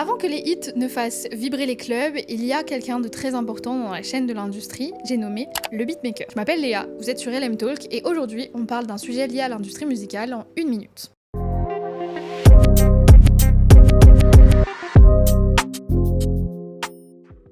Avant que les hits ne fassent vibrer les clubs, il y a quelqu'un de très important dans la chaîne de l'industrie, j'ai nommé le beatmaker. Je m'appelle Léa, vous êtes sur LM Talk et aujourd'hui on parle d'un sujet lié à l'industrie musicale en 1 minute.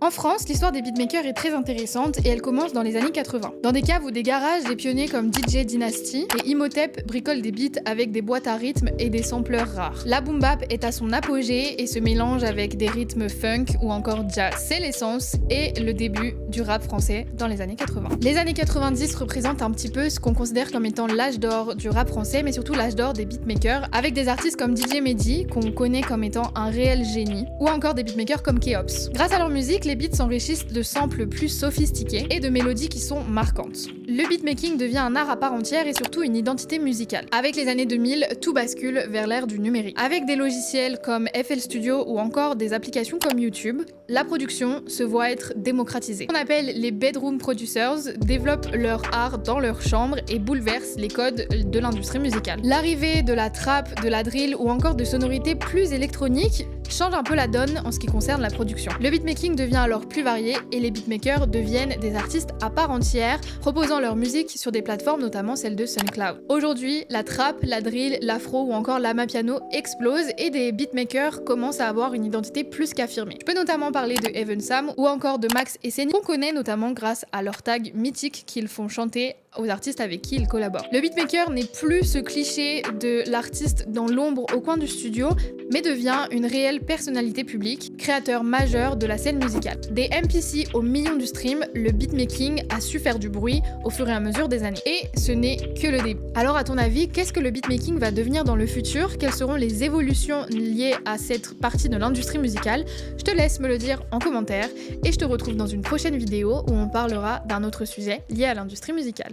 En France, l'histoire des beatmakers est très intéressante et elle commence dans les années 80. Dans des caves ou des garages, des pionniers comme DJ Dynasty et Imhotep bricolent des beats avec des boîtes à rythme et des sampleurs rares. La boom bap est à son apogée et se mélange avec des rythmes funk ou encore jazz. C'est l'essence et le début du rap français dans les années 80. Les années 90 représentent un petit peu ce qu'on considère comme étant l'âge d'or du rap français, mais surtout l'âge d'or des beatmakers, avec des artistes comme DJ Mehdi, qu'on connaît comme étant un réel génie, ou encore des beatmakers comme Keops. Grâce à leur musique, les beats s'enrichissent de samples plus sophistiqués et de mélodies qui sont marquantes. Le beatmaking devient un art à part entière et surtout une identité musicale. Avec les années 2000, tout bascule vers l'ère du numérique. Avec des logiciels comme FL Studio ou encore des applications comme YouTube, la production se voit être démocratisée. Ce qu'on appelle les bedroom producers développent leur art dans leur chambre et bouleversent les codes de l'industrie musicale. L'arrivée de la trap, de la drill ou encore de sonorités plus électroniques change un peu la donne en ce qui concerne la production. Le beatmaking devient alors plus varié et les beatmakers deviennent des artistes à part entière, proposant leur musique sur des plateformes, notamment celle de SoundCloud. Aujourd'hui, la trap, la drill, l'afro ou encore l'amapiano explosent et des beatmakers commencent à avoir une identité plus qu'affirmée. Je peux notamment parler de Even Sam ou encore de Max et Seni, qu'on connaît notamment grâce à leurs tags mythiques qu'ils font chanter aux artistes avec qui ils collaborent. Le beatmaker n'est plus ce cliché de l'artiste dans l'ombre au coin du studio, mais devient une réelle personnalité publique, créateur majeur de la scène musicale. Des MPC aux millions du stream, le beatmaking a su faire du bruit au fur et à mesure des années. Et ce n'est que le début. Alors à ton avis, qu'est-ce que le beatmaking va devenir dans le futur? Quelles seront les évolutions liées à cette partie de l'industrie musicale? Je te laisse me le dire en commentaire et je te retrouve dans une prochaine vidéo où on parlera d'un autre sujet lié à l'industrie musicale.